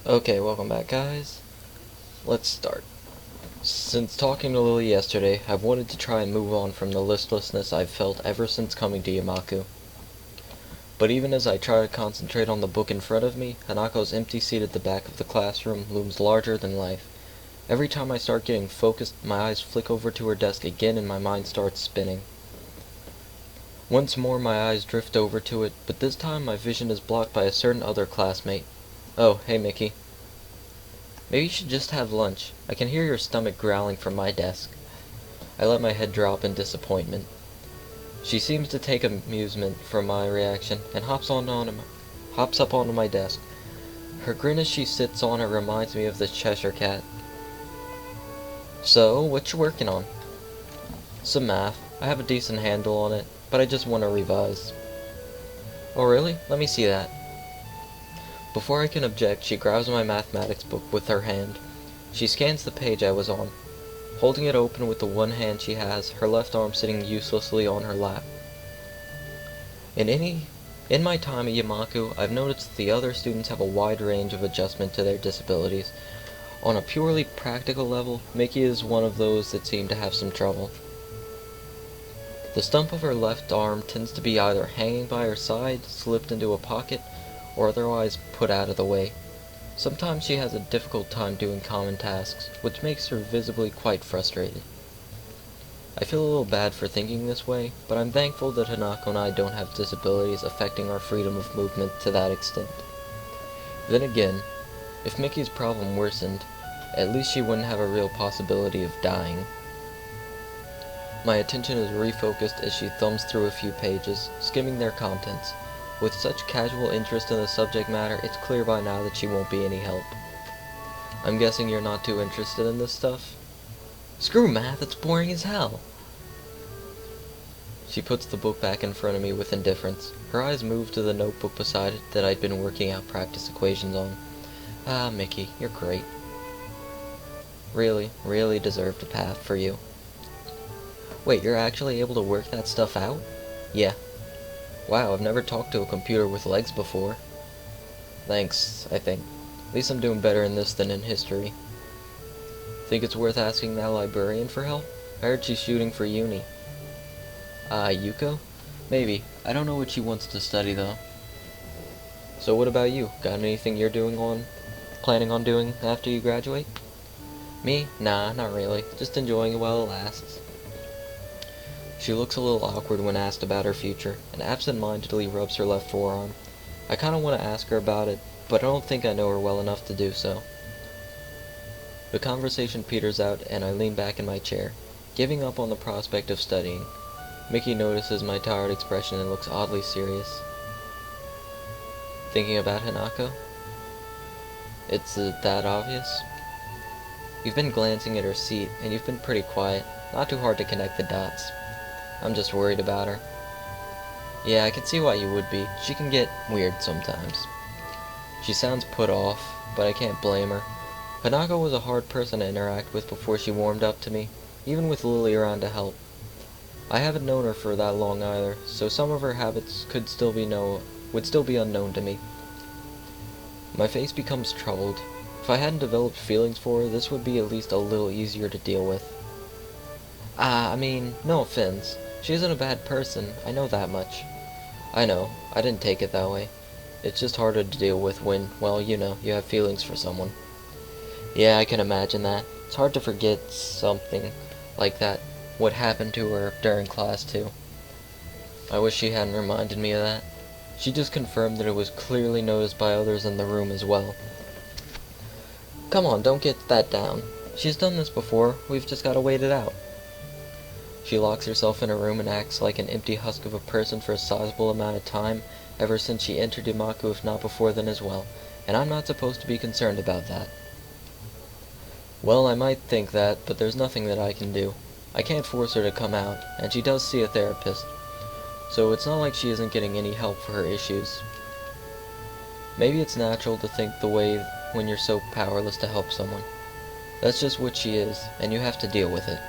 Okay, welcome back, guys. Let's start. Since talking to Lily yesterday, I've wanted to try and move on from the listlessness I've felt ever since coming to Yamaku. But even as I try to concentrate on the book in front of me, Hanako's empty seat at the back of the classroom looms larger than life. Every time I start getting focused, my eyes flick over to her desk again and my mind starts spinning. Once more my eyes drift over to it, but this time my vision is blocked by a certain other classmate. Oh, hey Mickey. Maybe you should just have lunch. I can hear your stomach growling from my desk. I let my head drop in disappointment. She seems to take amusement from my reaction and hops up onto my desk. Her grin as she sits on it reminds me of the Cheshire Cat. So, what you working on? Some math. I have a decent handle on it, but I just want to revise. Oh really? Let me see that. Before I can object, she grabs my mathematics book with her hand. She scans the page I was on, holding it open with the one hand she has, her left arm sitting uselessly on her lap. In my time at Yamaku, I've noticed that the other students have a wide range of adjustment to their disabilities. On a purely practical level, Mickey is one of those that seem to have some trouble. The stump of her left arm tends to be either hanging by her side, slipped into a pocket, or otherwise put out of the way. Sometimes she has a difficult time doing common tasks, which makes her visibly quite frustrated. I feel a little bad for thinking this way, but I'm thankful that Hanako and I don't have disabilities affecting our freedom of movement to that extent. Then again, if Mickey's problem worsened, at least she wouldn't have a real possibility of dying. My attention is refocused as she thumbs through a few pages, skimming their contents. With such casual interest in the subject matter, it's clear by now that she won't be any help. I'm guessing you're not too interested in this stuff? Screw math, it's boring as hell! She puts the book back in front of me with indifference. Her eyes move to the notebook beside it that I'd been working out practice equations on. Ah, Mickey, you're great. Really deserved a path for you. Wait, you're actually able to work that stuff out? Yeah. Wow, I've never talked to a computer with legs before. Thanks, I think. At least I'm doing better in this than in history. Think it's worth asking that librarian for help? I heard she's shooting for uni. Yuko? Maybe. I don't know what she wants to study, though. So what about you? Got anything you're planning on doing after you graduate? Me? Nah, not really. Just enjoying it while it lasts. She looks a little awkward when asked about her future, and absent-mindedly rubs her left forearm. I kinda want to ask her about it, but I don't think I know her well enough to do so. The conversation peters out, and I lean back in my chair, giving up on the prospect of studying. Mickey notices my tired expression and looks oddly serious. Thinking about Hanako? It's that obvious? You've been glancing at her seat, and you've been pretty quiet. Not too hard to connect the dots. I'm just worried about her. Yeah, I can see why you would be. She can get weird sometimes. She sounds put off, but I can't blame her. Hanako was a hard person to interact with before she warmed up to me, even with Lily around to help. I haven't known her for that long either, so some of her habits would still be unknown to me. My face becomes troubled. If I hadn't developed feelings for her, this would be at least a little easier to deal with. No offense. She isn't a bad person, I know that much. I know, I didn't take it that way. It's just harder to deal with when, well, you have feelings for someone. Yeah, I can imagine that. It's hard to forget something like that, what happened to her during class, too. I wish she hadn't reminded me of that. She just confirmed that it was clearly noticed by others in the room as well. Come on, don't get that down. She's done this before, we've just gotta wait it out. She locks herself in a room and acts like an empty husk of a person for a sizable amount of time, ever since she entered Yamaku, if not before then as well, and I'm not supposed to be concerned about that. Well, I might think that, but there's nothing that I can do. I can't force her to come out, and she does see a therapist, so it's not like she isn't getting any help for her issues. Maybe it's natural to think the way when you're so powerless to help someone. That's just what she is, and you have to deal with it.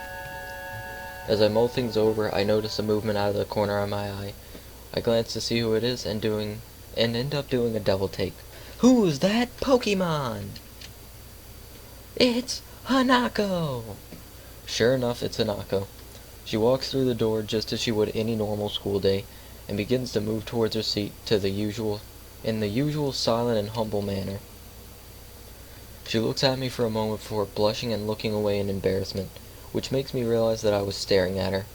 As I mull things over, I notice a movement out of the corner of my eye. I glance to see who it is and end up doing a double take. Who's that Pokemon? It's Hanako! Sure enough, it's Hanako. She walks through the door just as she would any normal school day, and begins to move towards her seat in the usual silent and humble manner. She looks at me for a moment before blushing and looking away in embarrassment, which makes me realize that I was staring at her.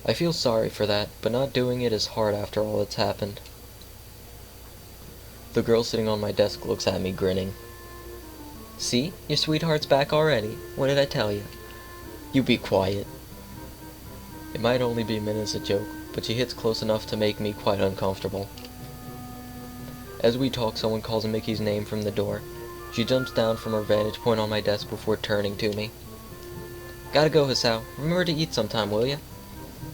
I feel sorry for that, but not doing it is hard after all that's happened. The girl sitting on my desk looks at me, grinning. See? Your sweetheart's back already. What did I tell you? You be quiet. It might only be meant as a joke, but she hits close enough to make me quite uncomfortable. As we talk, someone calls Mickey's name from the door. She jumps down from her vantage point on my desk before turning to me. Gotta go, Hisao. Remember to eat sometime, will ya?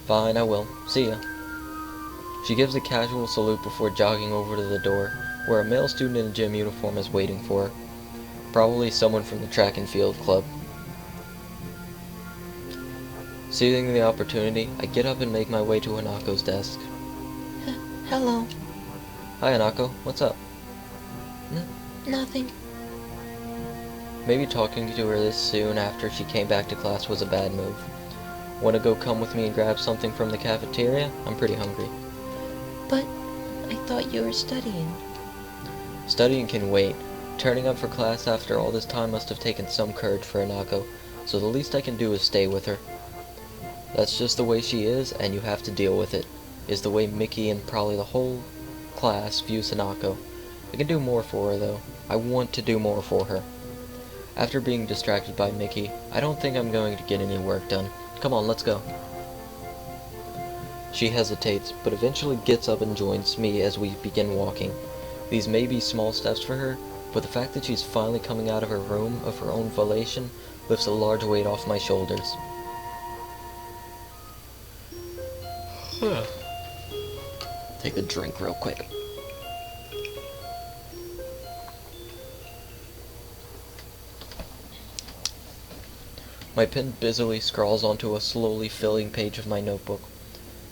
Fine, I will. See ya. She gives a casual salute before jogging over to the door, where a male student in a gym uniform is waiting for her. Probably someone from the track and field club. Seizing the opportunity, I get up and make my way to Hanako's desk. Hello. Hi, Hanako. What's up? Nothing. Maybe talking to her this soon after she came back to class was a bad move. Wanna go come with me and grab something from the cafeteria? I'm pretty hungry. But I thought you were studying. Studying can wait. Turning up for class after all this time must have taken some courage for Hanako, so the least I can do is stay with her. That's just the way she is, and you have to deal with it, is the way Mickey and probably the whole class views Hanako. I can do more for her, though. I want to do more for her. After being distracted by Mickey, I don't think I'm going to get any work done. Come on, let's go. She hesitates, but eventually gets up and joins me as we begin walking. These may be small steps for her, but the fact that she's finally coming out of her room of her own volition lifts a large weight off my shoulders. Take a drink real quick. My pen busily scrawls onto a slowly filling page of my notebook.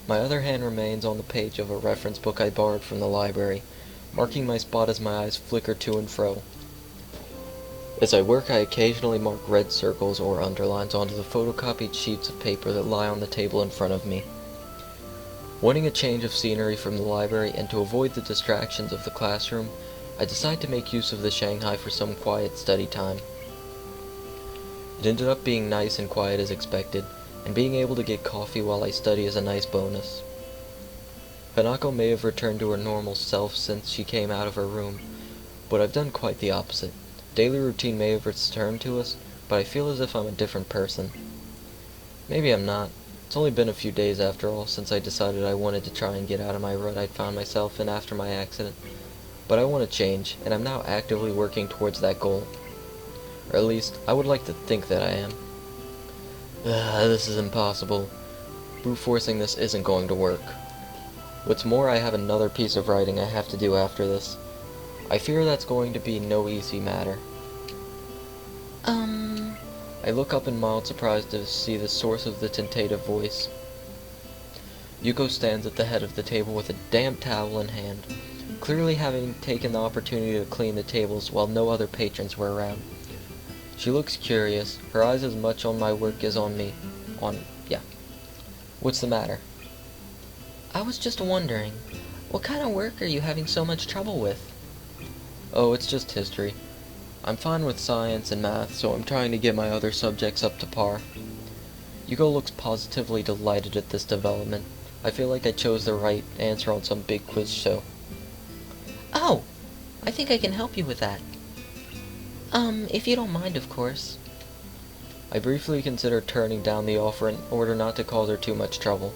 My other hand remains on the page of a reference book I borrowed from the library, marking my spot as my eyes flicker to and fro. As I work, I occasionally mark red circles or underlines onto the photocopied sheets of paper that lie on the table in front of me. Wanting a change of scenery from the library and to avoid the distractions of the classroom, I decide to make use of the Shanghai for some quiet study time. It ended up being nice and quiet as expected, and being able to get coffee while I study is a nice bonus. Hanako may have returned to her normal self since she came out of her room, but I've done quite the opposite. Daily routine may have returned to us, but I feel as if I'm a different person. Maybe I'm not. It's only been a few days after all since I decided I wanted to try and get out of my rut I'd found myself in after my accident. But I want to change, and I'm now actively working towards that goal. Or at least, I would like to think that I am. This is impossible. Brute forcing this isn't going to work. What's more, I have another piece of writing I have to do after this. I fear that's going to be no easy matter. I look up in mild surprise to see the source of the tentative voice. Yuko stands at the head of the table with a damp towel in hand, clearly having taken the opportunity to clean the tables while no other patrons were around. She looks curious, her eyes as much on my work as on me. What's the matter? I was just wondering, what kind of work are you having so much trouble with? Oh, it's just history. I'm fine with science and math, so I'm trying to get my other subjects up to par. Yuko looks positively delighted at this development. I feel like I chose the right answer on some big quiz show. Oh, I think I can help you with that. If you don't mind, of course. I briefly consider turning down the offer in order not to cause her too much trouble,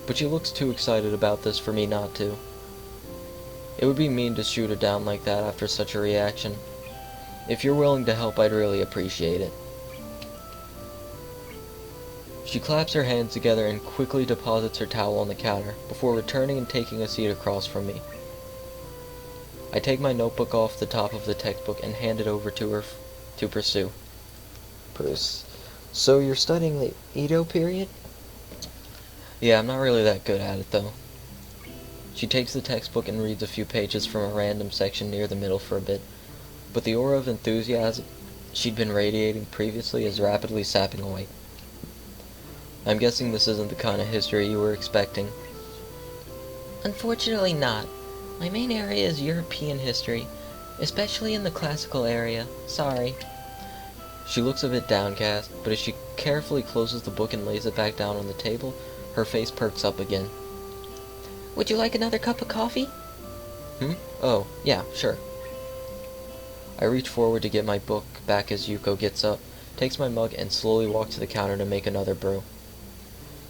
but she looks too excited about this for me not to. It would be mean to shoot her down like that after such a reaction. If you're willing to help, I'd really appreciate it. She claps her hands together and quickly deposits her towel on the counter, before returning and taking a seat across from me. I take my notebook off the top of the textbook and hand it over to her to pursue. So you're studying the Edo period? Yeah, I'm not really that good at it, though. She takes the textbook and reads a few pages from a random section near the middle for a bit, but the aura of enthusiasm she'd been radiating previously is rapidly sapping away. I'm guessing this isn't the kind of history you were expecting. Unfortunately not. My main area is European history, especially in the classical area. Sorry. She looks a bit downcast, but as she carefully closes the book and lays it back down on the table, her face perks up again. Would you like another cup of coffee? Oh, yeah, sure. I reach forward to get my book back as Yuko gets up, takes my mug, and slowly walks to the counter to make another brew.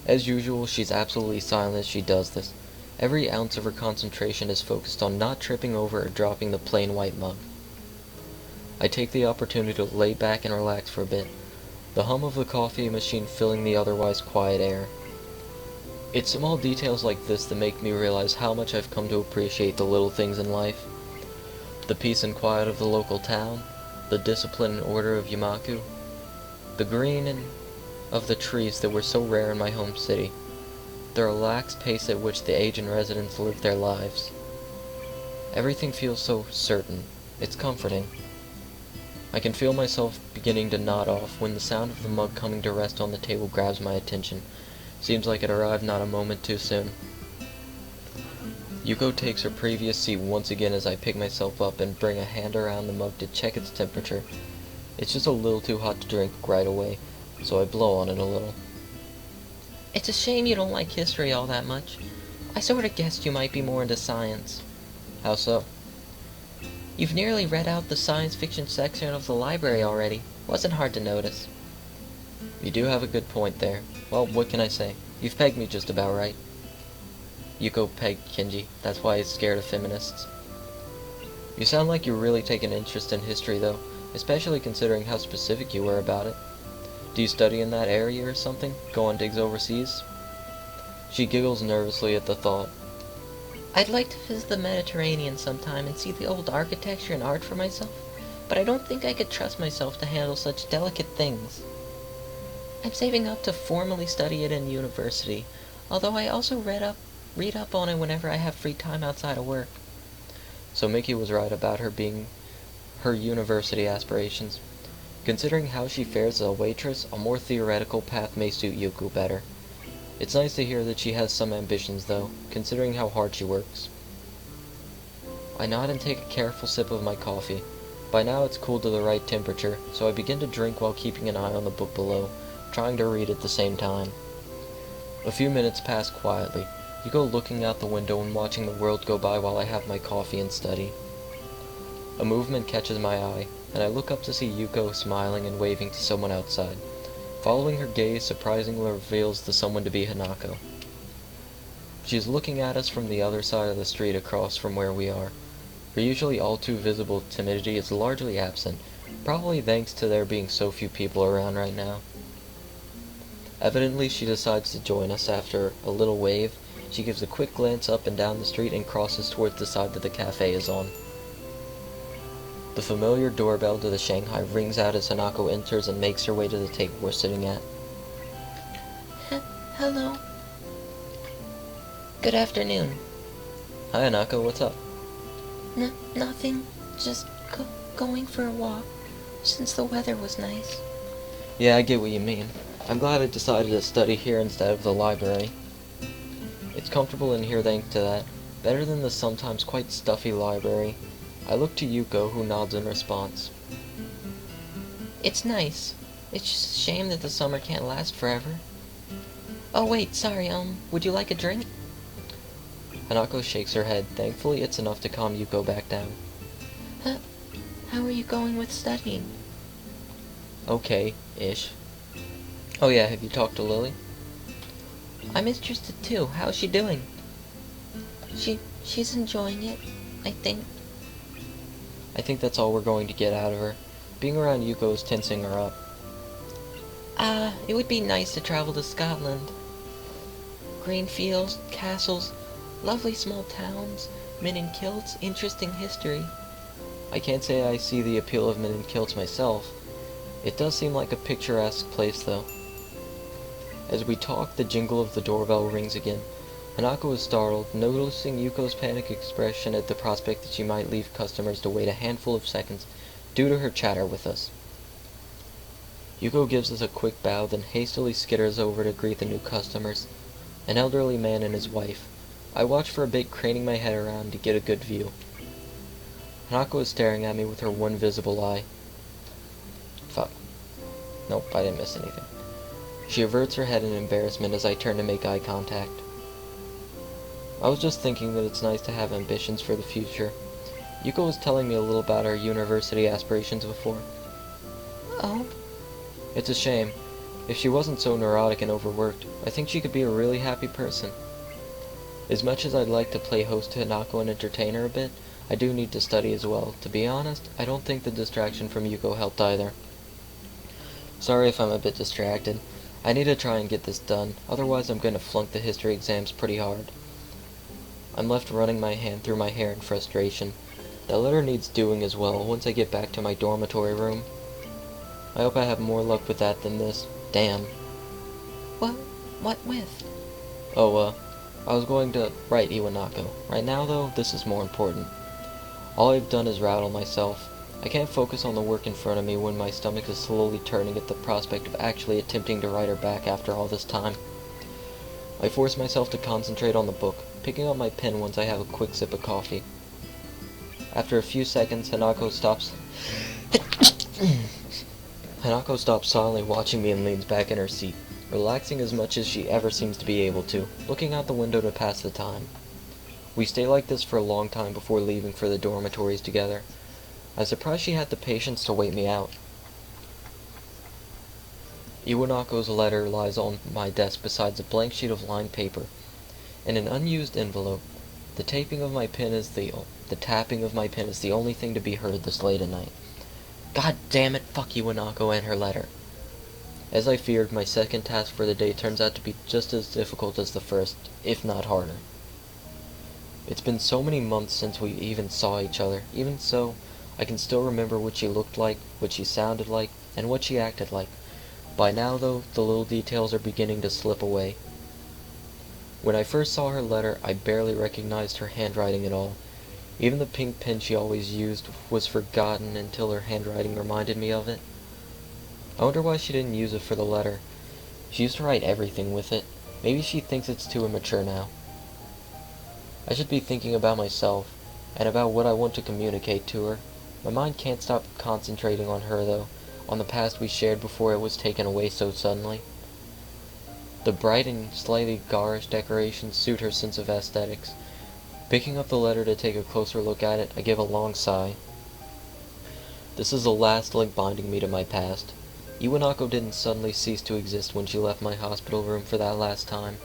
As usual, she's absolutely silent as she does this. Every ounce of her concentration is focused on not tripping over or dropping the plain white mug. I take the opportunity to lay back and relax for a bit, the hum of the coffee machine filling the otherwise quiet air. It's small details like this that make me realize how much I've come to appreciate the little things in life. The peace and quiet of the local town, the discipline and order of Yamaku, the green of the trees that were so rare in my home city, the relaxed pace at which the aged residents live their lives. Everything feels so certain. It's comforting. I can feel myself beginning to nod off when the sound of the mug coming to rest on the table grabs my attention. Seems like it arrived not a moment too soon. Yuko takes her previous seat once again as I pick myself up and bring a hand around the mug to check its temperature. It's just a little too hot to drink right away, so I blow on it a little. It's a shame you don't like history all that much. I sort of guessed you might be more into science. How so? You've nearly read out the science fiction section of the library already. Wasn't hard to notice. You do have a good point there. Well, what can I say? You've pegged me just about right. Yuko pegged Kenji. That's why he's scared of feminists. You sound like you really take an interest in history, though, especially considering how specific you were about it. Do you study in that area or something? Go on digs overseas? She giggles nervously at the thought. I'd like to visit the Mediterranean sometime and see the old architecture and art for myself, but I don't think I could trust myself to handle such delicate things. I'm saving up to formally study it in university, although I also read up on it whenever I have free time outside of work. So Mickey was right about her university aspirations. Considering how she fares as a waitress, a more theoretical path may suit Yuko better. It's nice to hear that she has some ambitions, though, considering how hard she works. I nod and take a careful sip of my coffee. By now it's cooled to the right temperature, so I begin to drink while keeping an eye on the book below, trying to read at the same time. A few minutes pass quietly, Yuko looking out the window and watching the world go by while I have my coffee and study. A movement catches my eye, and I look up to see Yuko smiling and waving to someone outside. Following her gaze surprisingly reveals the someone to be Hanako. She is looking at us from the other side of the street across from where we are. Her usually all too visible timidity is largely absent, probably thanks to there being so few people around right now. Evidently she decides to join us after a little wave. She gives a quick glance up and down the street and crosses towards the side that the cafe is on. The familiar doorbell to the Shanghai rings out as Hanako enters and makes her way to the table we're sitting at. Hello. Good afternoon. Hi Hanako, what's up? Nothing. Just going for a walk, since the weather was nice. Yeah, I get what you mean. I'm glad I decided to study here instead of the library. It's comfortable in here thanks to that. Better than the sometimes quite stuffy library. I look to Yuko, who nods in response. It's nice. It's just a shame that the summer can't last forever. Oh wait, sorry, would you like a drink? Hanako shakes her head. Thankfully, it's enough to calm Yuko back down. How are you going with studying? Okay-ish. Oh yeah, have you talked to Lily? I'm interested too. How's she doing? She's enjoying it, I think. I think that's all we're going to get out of her. Being around Yuko is tensing her up. It would be nice to travel to Scotland. Green fields, castles, lovely small towns, men in kilts, interesting history. I can't say I see the appeal of men in kilts myself. It does seem like a picturesque place, though. As we talk, the jingle of the doorbell rings again. Hanako was startled, noticing Yuko's panic expression at the prospect that she might leave customers to wait a handful of seconds due to her chatter with us. Yuko gives us a quick bow, then hastily skitters over to greet the new customers, an elderly man and his wife. I watch for a bit, craning my head around to get a good view. Hanako is staring at me with her one visible eye. Fuck. Nope, I didn't miss anything. She averts her head in embarrassment as I turn to make eye contact. I was just thinking that it's nice to have ambitions for the future. Yuko was telling me a little about her university aspirations before. Oh? It's a shame. If she wasn't so neurotic and overworked, I think she could be a really happy person. As much as I'd like to play host to Hanako and entertain her a bit, I do need to study as well. To be honest, I don't think the distraction from Yuko helped either. Sorry if I'm a bit distracted. I need to try and get this done, otherwise I'm going to flunk the history exams pretty hard. I'm left running my hand through my hair in frustration. That letter needs doing as well once I get back to my dormitory room. I hope I have more luck with that than this. Damn. What with? Oh, I was going to write Iwanako. Right now, though, this is more important. All I've done is rattle myself. I can't focus on the work in front of me when my stomach is slowly turning at the prospect of actually attempting to write her back after all this time. I force myself to concentrate on the book, picking up my pen once I have a quick sip of coffee. After a few seconds, Hanako stops silently watching me and leans back in her seat, relaxing as much as she ever seems to be able to, looking out the window to pass the time. We stay like this for a long time before leaving for the dormitories together. I'm surprised she had the patience to wait me out. Iwanako's letter lies on my desk beside a blank sheet of lined paper. In an unused envelope, the tapping of my pen is the only thing to be heard this late at night. God damn it, fuck Iwanako and her letter. As I feared, my second task for the day turns out to be just as difficult as the first, if not harder. It's been so many months since we even saw each other. Even so, I can still remember what she looked like, what she sounded like, and what she acted like. By now, though, the little details are beginning to slip away. When I first saw her letter, I barely recognized her handwriting at all. Even the pink pen she always used was forgotten until her handwriting reminded me of it. I wonder why she didn't use it for the letter. She used to write everything with it. Maybe she thinks it's too immature now. I should be thinking about myself, and about what I want to communicate to her. My mind can't stop concentrating on her, though, on the past we shared before it was taken away so suddenly. The bright and slightly garish decorations suit her sense of aesthetics. Picking up the letter to take a closer look at it, I give a long sigh. This is the last link binding me to my past. Iwanako didn't suddenly cease to exist when she left my hospital room for that last time,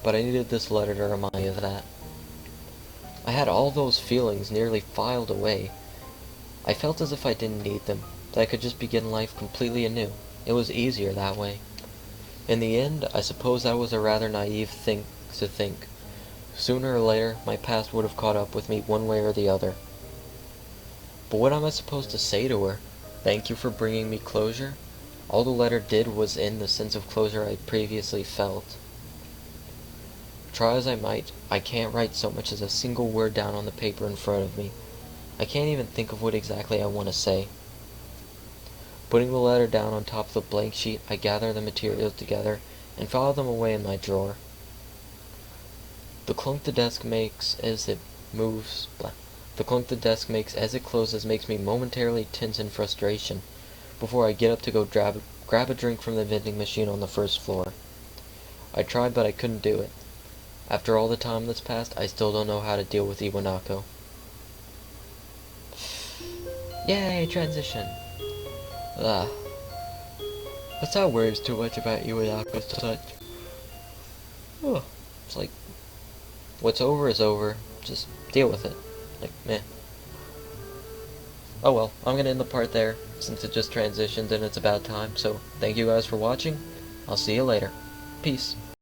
but I needed this letter to remind me of that. I had all those feelings nearly filed away. I felt as if I didn't need them, that I could just begin life completely anew. It was easier that way. In the end, I suppose that was a rather naive thing to think. Sooner or later, my past would have caught up with me one way or the other. But what am I supposed to say to her? Thank you for bringing me closure? All the letter did was end the sense of closure I previously felt. Try as I might, I can't write so much as a single word down on the paper in front of me. I can't even think of what exactly I want to say. Putting the letter down on top of the blank sheet, I gather the materials together and file them away in my drawer. The clunk the desk makes as it closes makes me momentarily tense in frustration before I get up to go grab a drink from the vending machine on the first floor. I tried, but I couldn't do it. After all the time that's passed, I still don't know how to deal with Iwanako. Yay, transition! Let's not worry too much about Iwanako's touch. It's like, what's over is over. Just deal with it. Like, meh. Oh well, I'm gonna end the part there, since it just transitioned and it's about time, so thank you guys for watching. I'll see you later. Peace.